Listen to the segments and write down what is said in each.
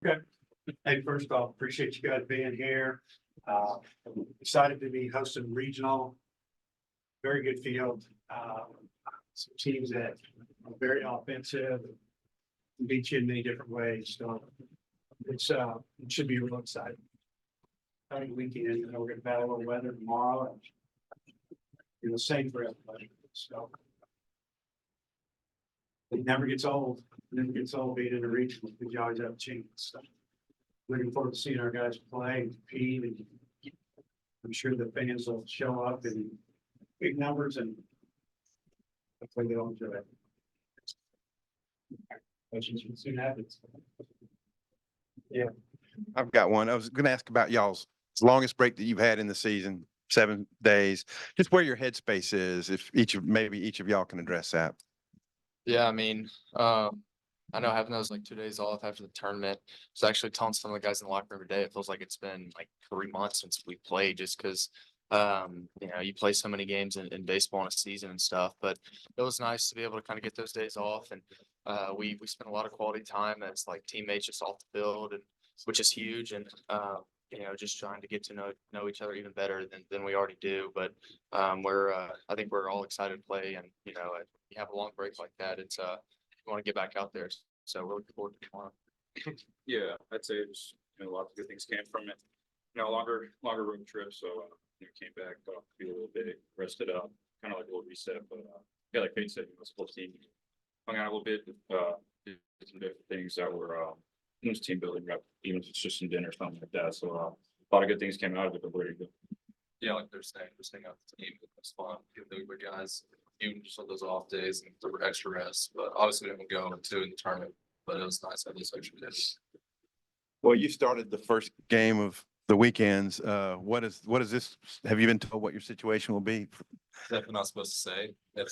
Okay. Hey, first off, appreciate you guys being here. Excited to be hosting regional. Very good field. Some teams that are very offensive, beat you in many different ways. So it's it should be real exciting. Exciting weekend. You know, we're gonna battle a little weather tomorrow. And you're the same for everybody. So it never gets old. It never gets old being in a regional because you always have a chance. So looking forward to seeing our guys play and compete, and I'm sure the fans will show up in big numbers and hopefully they'll enjoy it. Questions from soon happens. Yeah. I've got one. I was going to ask about y'all's longest break that you've had in the season, 7 days. Just where your headspace is, if maybe each of y'all can address that. Yeah, I mean, I know having those like 2 days off after the tournament. Was actually telling some of the guys in the locker room today. It feels like it's been like 3 months since we played, just because you know, you play so many games in baseball in a season and stuff. But it was nice to be able to kind of get those days off, and we spent a lot of quality time as like teammates just off the field, and which is huge. And you know, just trying to get to know each other even better than we already do. But I think we're all excited to play, and you know, you have a long break like that, it's you want to get back out there. So we're looking forward to tomorrow. Yeah, I'd say it's, you know, a lot of good things came from it. You know, longer road trip, so you know, came back, got off the field a little bit, rested up, kind of like a little reset. But yeah, like Kate said, you know, it's a full team. Hung out a little bit, did some different things that were it was team building rep, even if it's just some dinner or something like that. So a lot of good things came out of it, but we're good. Yeah, like they're saying, just hang out with the team. It's fun. Give the guys, even just on those off days and the extra rest. But obviously, we didn't go into in the tournament, but it was nice to have those extra days. Well, you started the first game of the weekends. What is this? Have you been told what your situation will be? Definitely not supposed to say. If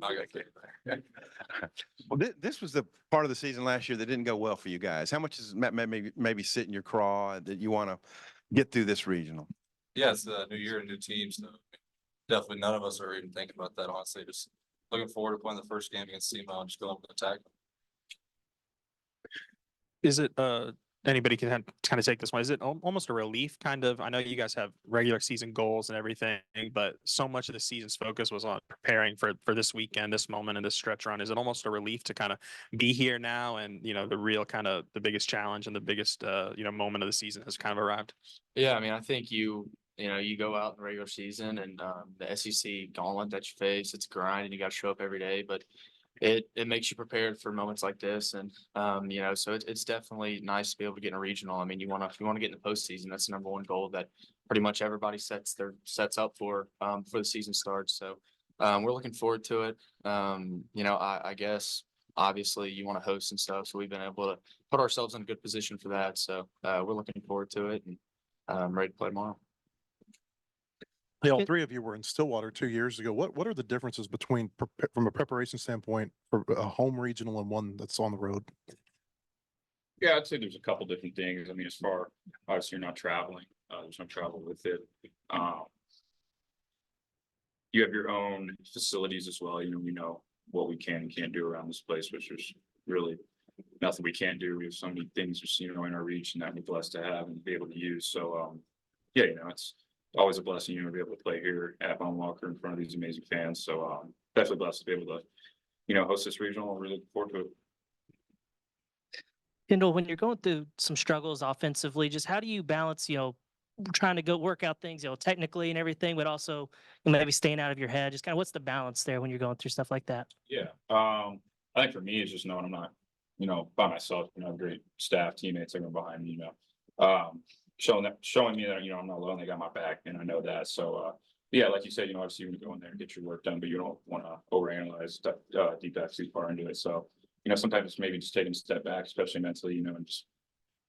I got kicked there. Well, this was the part of the season last year that didn't go well for you guys. How much is maybe sit in your craw that you want to get through this regional? Yeah, it's a new year and new team, so definitely none of us are even thinking about that. Honestly, just looking forward to playing the first game against SEMO and just going up and attack. Is it anybody can kind of take this one? Is it almost a relief kind of? I know you guys have regular season goals and everything, but so much of the season's focus was on preparing for this weekend, this moment, and this stretch run. Is it almost a relief to kind of be here now, and you know, the real kind of the biggest challenge and the biggest you know, moment of the season has kind of arrived? Yeah, I mean, I think you know, you go out in the regular season and the SEC gauntlet that you face, it's a grind and you got to show up every day, but it makes you prepared for moments like this. And you know, so it's definitely nice to be able to get in a regional. I mean, if you want to get in the postseason, that's the #1 goal that pretty much everybody sets up for before the season starts. So we're looking forward to it. You know, I guess obviously you want to host and stuff, so we've been able to put ourselves in a good position for that. So we're looking forward to it, and ready to play tomorrow. Hey, all three of you were in Stillwater 2 years ago. What are the differences between from a preparation standpoint for a home regional and one that's on the road? Yeah, I'd say there's a couple different things. I mean, as far obviously you're not traveling, there's no travel with it. You have your own facilities as well. You know what we can and can't do around this place, which is really nothing we can't do. We have so many things just, you know, in our reach and that we're blessed to have and be able to use. So yeah, you know, it's always a blessing, you know, to be able to play here at Home Walker in front of these amazing fans. So definitely blessed to be able to, you know, host this regional. I'm really looking forward to it. Kendall, when you're going through some struggles offensively, just how do you balance, you know, trying to go work out things, you know, technically and everything, but also maybe staying out of your head? Just kind of what's the balance there when you're going through stuff like that? Yeah. I think for me, it's just knowing I'm not, you know, by myself, you know, great staff, teammates, everyone behind me, you know, showing me that, you know, I'm not alone, they got my back, and I know that. So, yeah, like you said, you know, obviously you want to go in there and get your work done, but you don't want to overanalyze deep dive too far into it. So, you know, sometimes it's maybe just taking a step back, especially mentally, you know, and just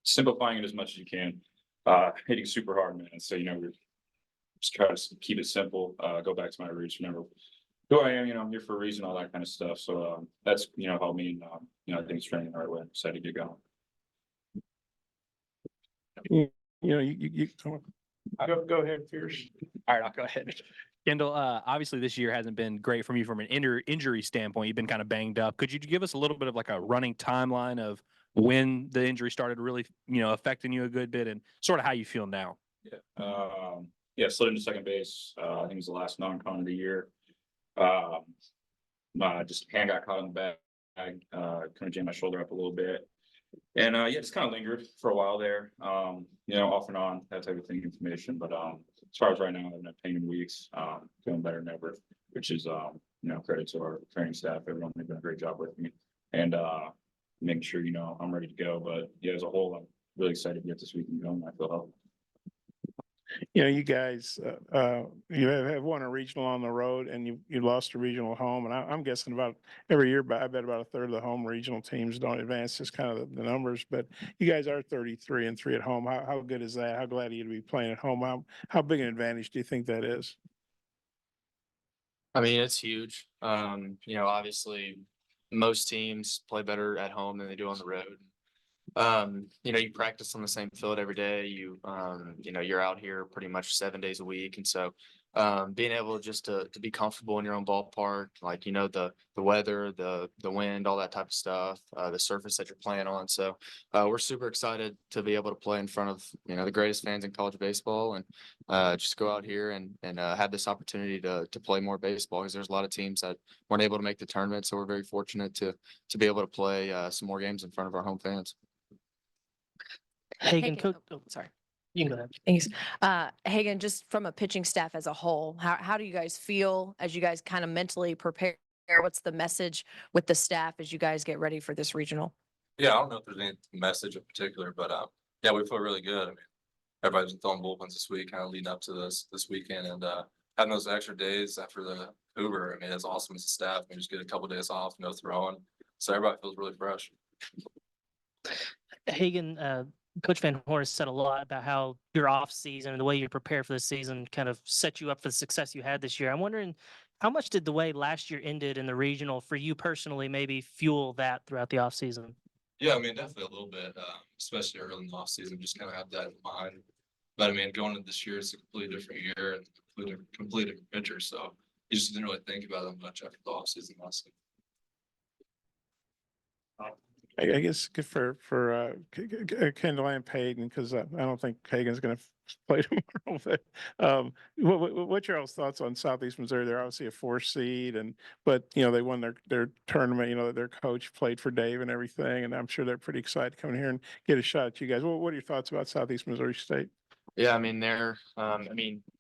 simplifying it as much as you can, hitting super hard, man. So, you know, we're just try to keep it simple, go back to my roots, remember who I am, you know, I'm here for a reason, all that kind of stuff. So, that's, you know, helped me, and, you know, I think it's training the right way, excited to get going. You know, you Go ahead, Fierce. All right, I'll go ahead. Kendall, obviously this year hasn't been great from you from an injury standpoint. You've been kind of banged up. Could you give us a little bit of like a running timeline of when the injury started really, affecting you a good bit, and sort of how you feel now? Yeah, slid into second base. I think it was the last non-con of the year. My just hand got caught in the bag. Kind of jammed my shoulder up a little bit. And yeah, just kind of lingered for a while there. Off and on, that type of thing, information. But as far as right now, I haven't had pain in weeks. Feeling better than ever, which is credit to our training staff. Everyone, they've done a great job with me. And making sure I'm ready to go. But yeah, as a whole, I'm really excited to get this weekend going. I feel healthy. You guys, you have won a regional on the road, and you lost a regional at home. And I'm guessing about every year, but I bet about a third of the home regional teams don't advance. Just kind of the numbers. But you guys are 33-3 at home. How good is that? How glad are you to be playing at home? How big an advantage do you think that is? I mean, it's huge. Obviously most teams play better at home than they do on the road. You practice on the same field every day. You're out here pretty much 7 days a week. And so being able just to be comfortable in your own ballpark, like, the weather, the wind, all that type of stuff, the surface that you're playing on. So we're super excited to be able to play in front of, the greatest fans in college baseball, and just go out here and have this opportunity to play more baseball, because there's a lot of teams that weren't able to make the tournament. So we're very fortunate to be able to play some more games in front of our home fans. Hagan, Hagan, coach, oh, sorry. you can go ahead. Thanks. Hagan, just from a pitching staff as a whole, how do you guys feel as you guys kind of mentally prepare? What's the message with the staff as you guys get ready for this regional? Yeah, I don't know if there's any message in particular, but yeah, we feel really good. I mean, everybody's been throwing bullpens this week, kind of leading up to this weekend, and having those extra days after the Uber. I mean, it's awesome as a staff. We just get a couple days off, no throwing, so everybody feels really fresh. Hagan, Coach Van Horn has said a lot about how your off season and the way you prepare for the season kind of set you up for the success you had this year. I'm wondering, how much did the way last year ended in the regional for you personally maybe fuel that throughout the off season? Yeah, I mean, definitely a little bit, especially early in the off season, just kind of have that in mind. But I mean, going into this year, it's a completely different year and completely different pitcher. So you just didn't really think about it much after the off season last year. I guess good for Kendall and Peyton, because I don't think Hagan's going to play tomorrow. But what's your all's thoughts on Southeast Missouri? They're obviously a 4 seed, but they won their tournament. Their coach played for Dave and everything, and I'm sure they're pretty excited to come in here and get a shot at you guys. What are your thoughts about Southeast Missouri State? Yeah, I mean,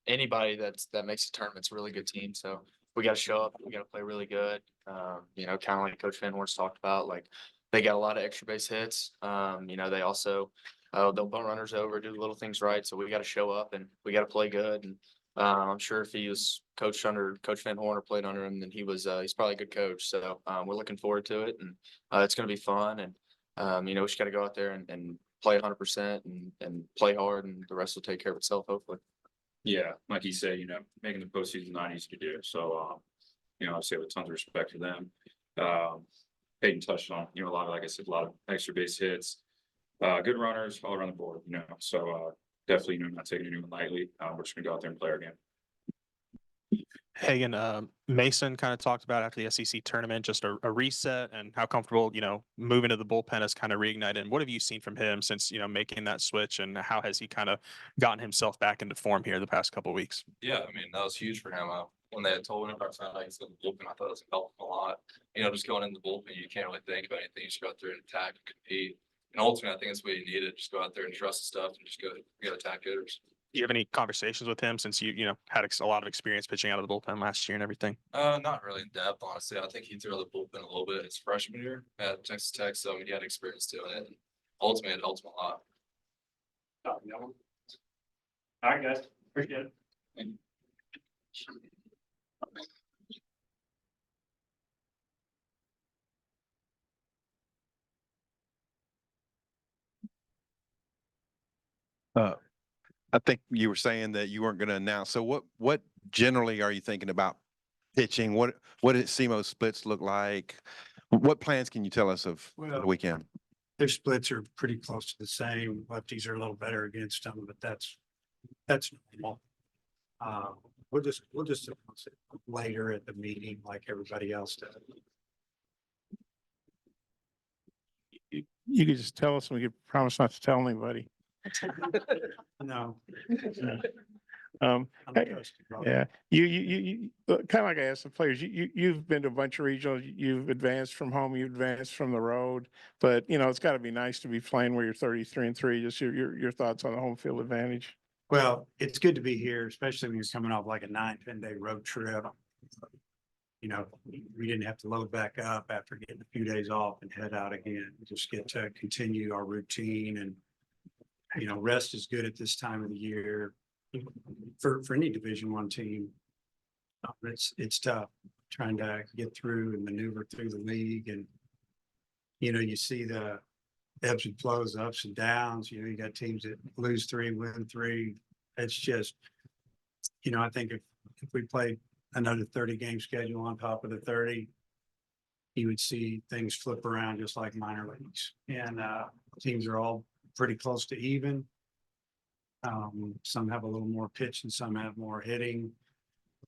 anybody that makes a tournament's a really good team. So we got to show up. We got to play really good. Kind of like Coach Van Horn's talked about, like, they got a lot of extra base hits. They also they'll bunt runners over, do little things right. So we got to show up and we got to play good. And I'm sure if he was coached under Coach Van Horn or played under him, then he's probably a good coach. So we're looking forward to it, and it's going to be fun. And we just got to go out there and play 100% and play hard, and the rest will take care of itself, hopefully. Yeah, like you say, making the postseason not easy to do. So obviously I have tons of respect for them. Peyton touched on, a lot of, like I said, a lot of extra base hits, good runners all around the board, so definitely, not taking anyone lightly. We're just gonna go out there and play our game. Hagan, Mason kind of talked about after the SEC tournament, just a reset and how comfortable, moving to the bullpen has kind of reignited. And what have you seen from him since, making that switch, and how has he kind of gotten himself back into form here the past couple of weeks? Yeah, I mean, that was huge for him. When they had told him about found out he's in the bullpen, I thought it was helping him a lot. Just going in the bullpen, you can't really think about anything. You just go out there and attack and compete. And ultimately, I think that's what you needed. Just go out there and trust the stuff and just go attack hitters. Do you have any conversations with him since you had a lot of experience pitching out of the bullpen last year and everything? Not really in depth, honestly. I think he threw the bullpen a little bit his freshman year at Texas Tech, so he had experience doing it. And ultimately, it helped him a lot. All right, guys, appreciate it. I think you were saying that you weren't going to announce. So what generally are you thinking about pitching? What did SEMO splits look like? What plans can you tell us of Well, the weekend? Their splits are pretty close to the same. Lefties are a little better against them, but that's normal. We'll just announce it later at the meeting like everybody else does. You could just tell us and we could promise not to tell anybody. No. Um, I'm hey, trusted, bro. yeah, you kind of like I asked the players, you've been to a bunch of regionals, you've advanced from home, you've advanced from the road, but you know, it's gotta be nice to be playing where you're 33-3, just your thoughts on the home field advantage. Well, it's good to be here, especially when you're coming off like a 9-10 day road trip. You know, we didn't have to load back up after getting a few days off and head out again. We just get to continue our routine and, you know, rest is good at this time of the year for any Division I team. It's tough trying to get through and maneuver through the league, and you know, you see the ebbs and flows, ups and downs. You know, you got teams that lose 3, win 3. It's just, you know, I think if we played another 30 game schedule on top of the 30, you would see things flip around just like minor leagues. And teams are all pretty close to even. Some have a little more pitch and some have more hitting,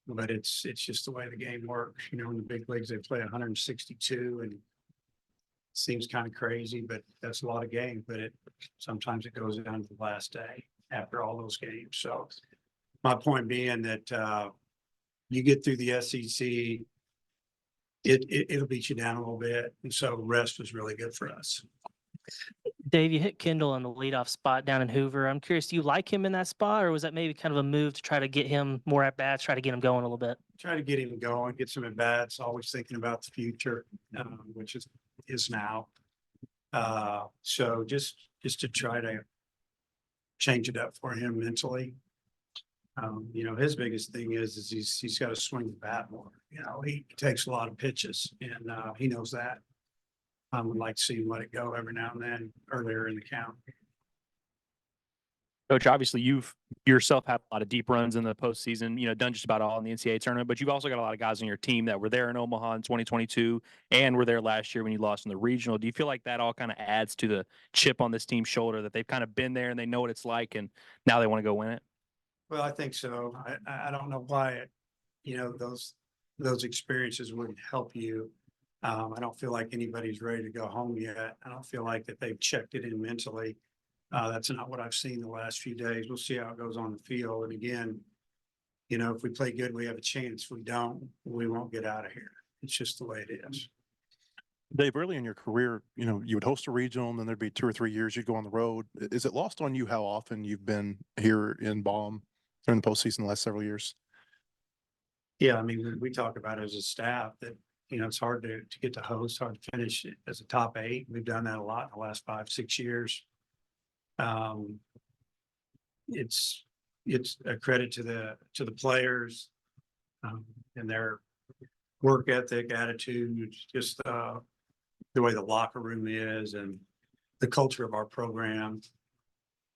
but it's just the way the game works. You know, in the big leagues, they play 162 and it seems kind of crazy, but that's a lot of games, but sometimes it goes down to the last day after all those games. So my point being that you get through the SEC, it'll beat you down a little bit. And so rest was really good for us. Dave, you hit Kendall on the leadoff spot down in Hoover. I'm curious, do you like him in that spot, or was that maybe kind of a move to try to get him more at bats, try to get him going a little bit? Try to get him going, get some at bats, always thinking about the future, which is now. So just to try to change it up for him mentally. You know, his biggest thing is he's got to swing the bat more. You know, he takes a lot of pitches and he knows that. I would like to see him let it go every now and then earlier in the count. Coach, obviously you've yourself had a lot of deep runs in the postseason, you know, done just about all in the NCAA tournament, but you've also got a lot of guys on your team that were there in Omaha in 2022 and were there last year when you lost in the regional. Do you feel like that all kind of adds to the chip on this team's shoulder, that they've kind of been there and they know what it's like and now they want to go win it? Well, I think so. I don't know why, you know, those experiences wouldn't help you. I don't feel like anybody's ready to go home yet. I don't feel like that they've checked it in mentally. That's not what I've seen the last few days. We'll see how it goes on the field. And again, you know, if we play good, we have a chance. If we don't, we won't get out of here. It's just the way it is. Dave, early in your career, you know, you would host a regional and then there'd be 2 or 3 years you'd go on the road. Is it lost on you how often you've been here in Baum during the postseason the last several years? Yeah, I mean, we talk about it as a staff that, you know, it's hard to get to host, hard to finish it as a top 8. We've done that a lot in the last 5-6 years. It's a credit to the players and their work ethic, attitude, just the way the locker room is and the culture of our program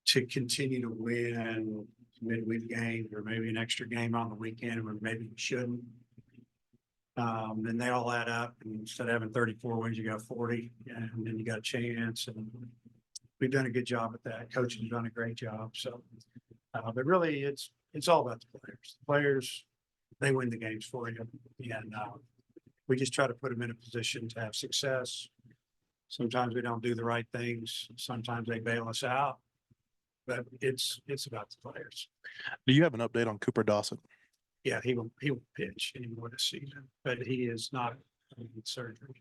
to continue to win midweek games or maybe an extra game on the weekend where maybe we shouldn't. And they all add up, and instead of having 34 wins, you got 40, and then you got a chance. And we've done a good job at that. Coach has done a great job. So, but really, it's all about the players. The players, they win the games for you, and we just try to put them in a position to have success. Sometimes we don't do the right things. Sometimes they bail us out, but it's about the players. Do you have an update on Cooper Dawson? Yeah, he will pitch anymore this season, but he is not in surgery.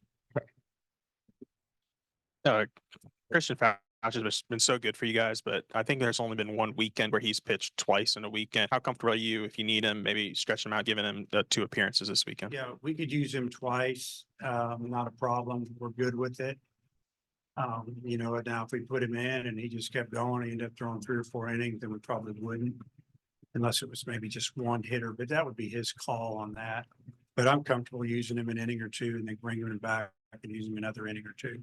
Christian Fouch has been so good for you guys, but I think there's only been one weekend where he's pitched twice in a weekend. How comfortable are you if you need him, maybe stretch him out, giving him the 2 appearances this weekend? Yeah, we could use him twice. Not a problem. We're good with it. You know, now if we put him in and he just kept going, he ended up throwing 3 or 4 innings, then we probably wouldn't. Unless it was maybe just one hitter, but that would be his call on that. But I'm comfortable using him an inning or 2 and then bringing him back and using him another inning or 2.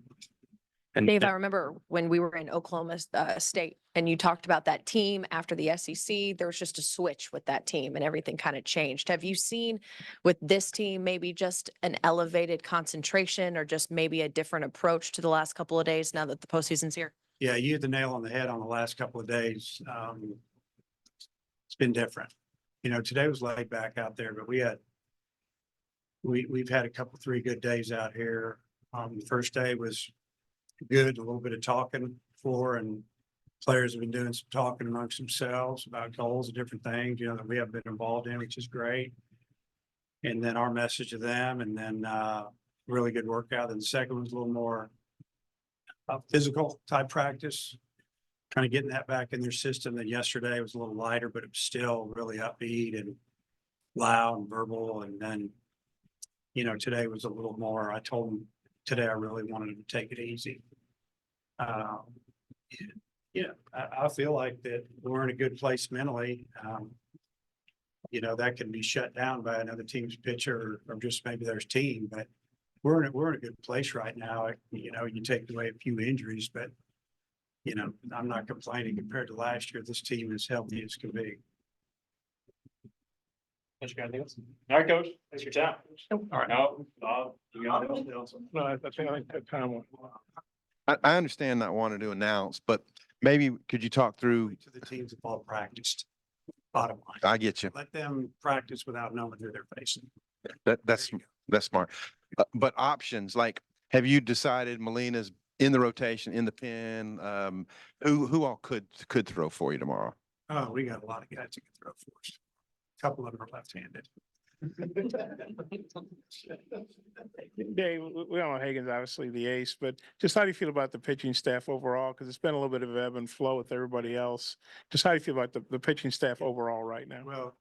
And Dave, I remember when we were in Oklahoma State and you talked about that team after the SEC, there was just a switch with that team and everything kind of changed. Have you seen with this team, maybe just an elevated concentration or just maybe a different approach to the last couple of days now that the postseason's here? Yeah, you hit the nail on the head on the last couple of days. It's been different. You know, today was laid back out there, but we've had a couple, 3 good days out here. The first day was good, a little bit of talking before, and players have been doing some talking amongst themselves about goals and different things, you know, that we have been involved in, which is great. And then our message to them, and then really good workout. And the second was a little more physical type practice, kind of getting that back in their system. Then yesterday was a little lighter, but it was still really upbeat and loud and verbal. And then, you know, today was a little more, I told them today I really wanted them to take it easy. Yeah, I feel like that we're in a good place mentally. You know, that can be shut down by another team's pitcher or just maybe their team, but we're in a good place right now. You know, you take away a few injuries, but you know, I'm not complaining compared to last year. This team is healthy as can be. Coach, you got anything else? All right, coach, thanks for your time. All right, now, you got anything else? No, I think that time went. I understand not wanting to announce, but maybe could you talk through, To the teams that all practiced, bottom line. I get you. Let them practice without knowing who they're facing. That's smart. But options, like, have you decided Molina's in the rotation, in the pen? Who all could throw for you tomorrow? Oh, we got a lot of guys that can throw for us. A couple of them are left-handed. Dave, we all know Hagan's obviously the ace, but just how do you feel about the pitching staff overall? Because it's been a little bit of ebb and flow with everybody else. Just how do you feel about the pitching staff overall right now? Well,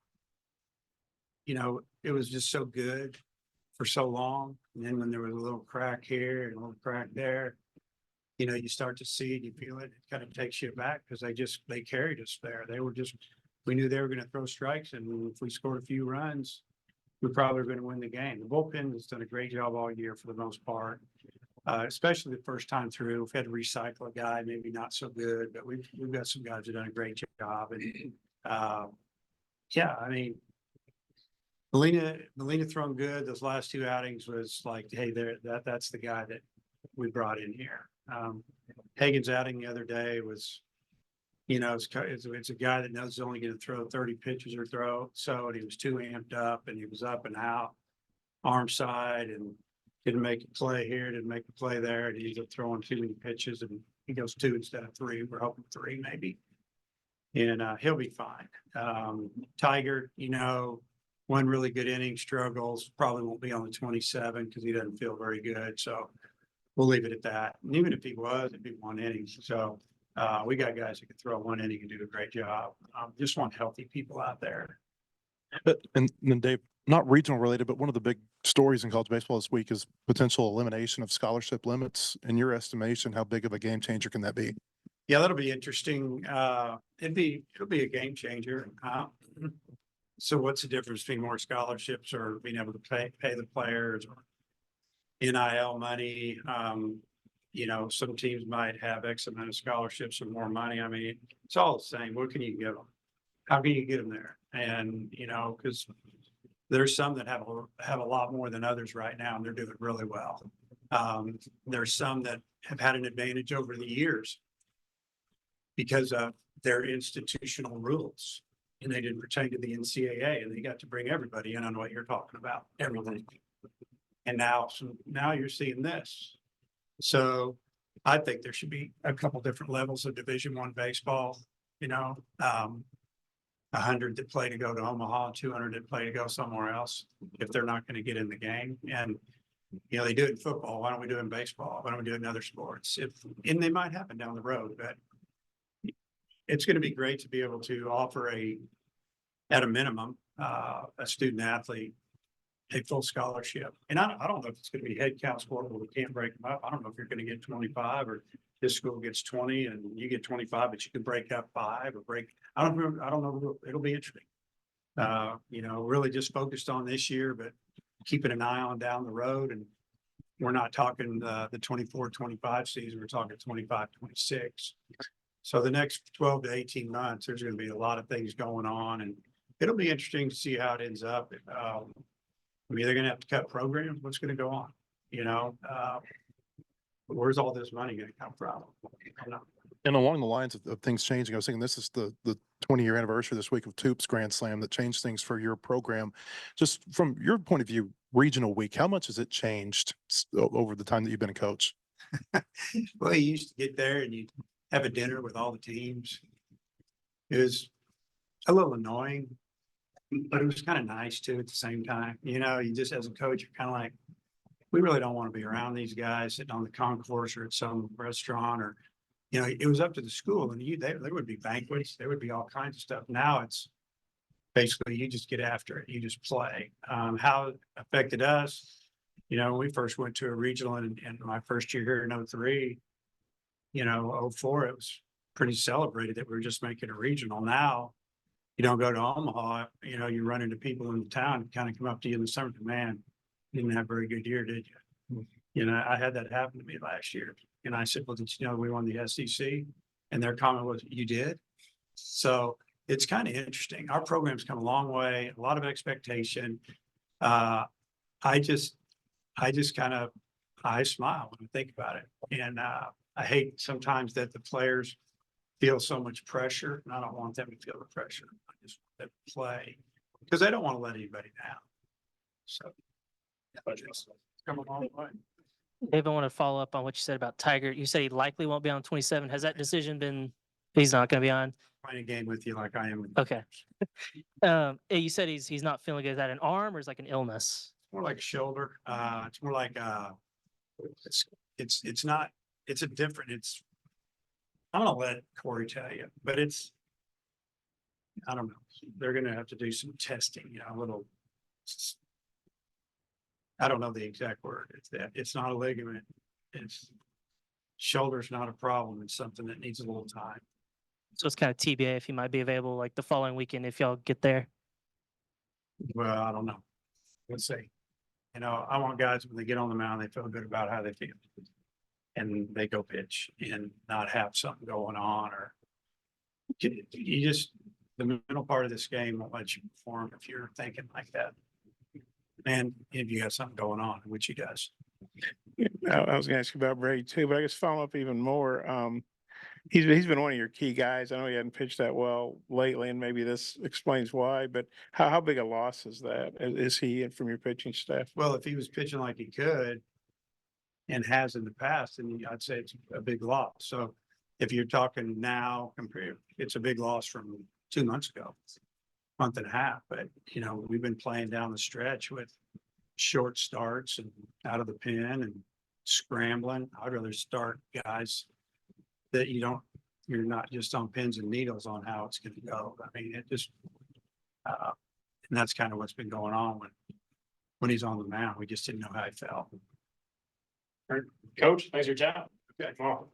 you know, it was just so good for so long. And then when there was a little crack here and a little crack there, you know, you start to see it, you feel it, it kind of takes you back because they carried us there. We knew they were going to throw strikes, and if we scored a few runs, we probably were going to win the game. The bullpen has done a great job all year for the most part, especially the first time through. We've had to recycle a guy, maybe not so good, but we've got some guys that done a great job. And yeah, I mean, Molina thrown good. Those last two outings was like, hey, that's the guy that we brought in here. Hagan's outing the other day was, you know, it's a guy that knows he's only going to throw 30 pitches or so, and he was too amped up, and he was up and out, arm side, and didn't make a play here, didn't make a play there, and he ended up throwing too many pitches, and he goes 2 instead of 3. We're hoping 3 maybe, and he'll be fine. Tiger, you know, one really good inning, struggles, probably won't be on the 27 because he doesn't feel very good, so we'll leave it at that. And even if he was, it'd be 1 inning. So we got guys that can throw 1 inning and do a great job. Just want healthy people out there. And then Dave, not regional related, but one of the big stories in college baseball this week is potential elimination of scholarship limits. In your estimation, how big of a game changer can that be? Yeah, that'll be interesting. It'll be a game changer. So what's the difference between more scholarships or being able to pay the players or NIL money? You know, some teams might have X amount of scholarships or more money. I mean, it's all the same. What can you give them? How can you get them there? And, you know, because there's some that have a lot more than others right now, and they're doing really well. There's some that have had an advantage over the years because of their institutional rules, and they didn't pertain to the NCAA, and they got to bring everybody in on what you're talking about, everything. And now you're seeing this. So I think there should be a couple different levels of Division I baseball, you know, 100 that play to go to Omaha, 200 that play to go somewhere else if they're not going to get in the game. And, you know, they do it in football. Why don't we do it in baseball? Why don't we do it in other sports? And they might happen down the road, but it's going to be great to be able to offer at a minimum, a student athlete a full scholarship. And I don't know if it's going to be head count sport where we can't break them up. I don't know if you're going to get 25 or this school gets 20 and you get 25, but you can break up 5 or break. I don't know. It'll be interesting. You know, really just focused on this year, but keeping an eye on down the road. And we're not talking the 24-25 season. We're talking 25-26. So the next 12 to 18 months, there's going to be a lot of things going on, and it'll be interesting to see how it ends up. I mean, they're going to have to cut programs. What's going to go on? You know, where's all this money going to come from? And along the lines of things changing, I was thinking this is the 20-year anniversary this week of Toops Grand Slam that changed things for your program. Just from your point of view, regional week, how much has it changed over the time that you've been a coach? Well, you used to get there and you'd have a dinner with all the teams. It was a little annoying, but it was kind of nice too at the same time. You know, you just as a coach, you're kind of like, we really don't want to be around these guys sitting on the concourse or at some restaurant or, you know, it was up to the school and there would be banquets, there would be all kinds of stuff. Now it's basically you just get after it, you just play. How it affected us, you know, when we first went to a regional in my first year here in 03, you know, 04, it was pretty celebrated that we were just making a regional. Now, you don't go to Omaha, you know, you run into people in the town, kind of come up to you in the summer, man, you didn't have a very good year, did you? You know, I had that happen to me last year. And I said, well, did you know we won the SEC? And their comment was, you did? So it's kind of interesting. Our program's come a long way, a lot of expectation. I just kind of, I smile when I think about it. And I hate sometimes that the players feel so much pressure, and I don't want them to feel the pressure. I just want them to play because they don't want to let anybody down. So, but it's come a long way. Dave, I want to follow up on what you said about Tiger. You said he likely won't be on 27. Has that decision been, he's not going to be on? Playing a game with you like I am. Okay. You said he's not feeling good. Is that an arm or is it like an illness? More like a shoulder. It's more like it's not. It's a different. It's. I'm gonna let Corey tell you, but it's. I don't know. They're gonna have to do some testing. You know, a little. I don't know the exact word. It's that. It's not a ligament. It's shoulder's not a problem. It's something that needs a little time. So it's kind of TBA if he might be available like the following weekend if y'all get there. Well, I don't know. Let's see. You know, I want guys when they get on the mound, they feel good about how they feel. And they go pitch and not have something going on or you just, the middle part of this game won't let you perform if you're thinking like that. And if you got something going on, which he does. I was gonna ask you about Brady too, but I guess follow up even more. He's been one of your key guys. I know he hadn't pitched that well lately, and maybe this explains why, but how big a loss is that? Is he from your pitching staff? Well, if he was pitching like he could and has in the past, then I'd say it's a big loss. So if you're talking now, it's a big loss from 2 months ago, month and a half. But, you know, we've been playing down the stretch with short starts and out of the pen and scrambling. I'd rather start guys that you're not just on pins and needles on how it's going to go. I mean, it just, and that's kind of what's been going on when he's on the mound. We just didn't know how he felt. Coach, thanks for your time. Okay. Come on.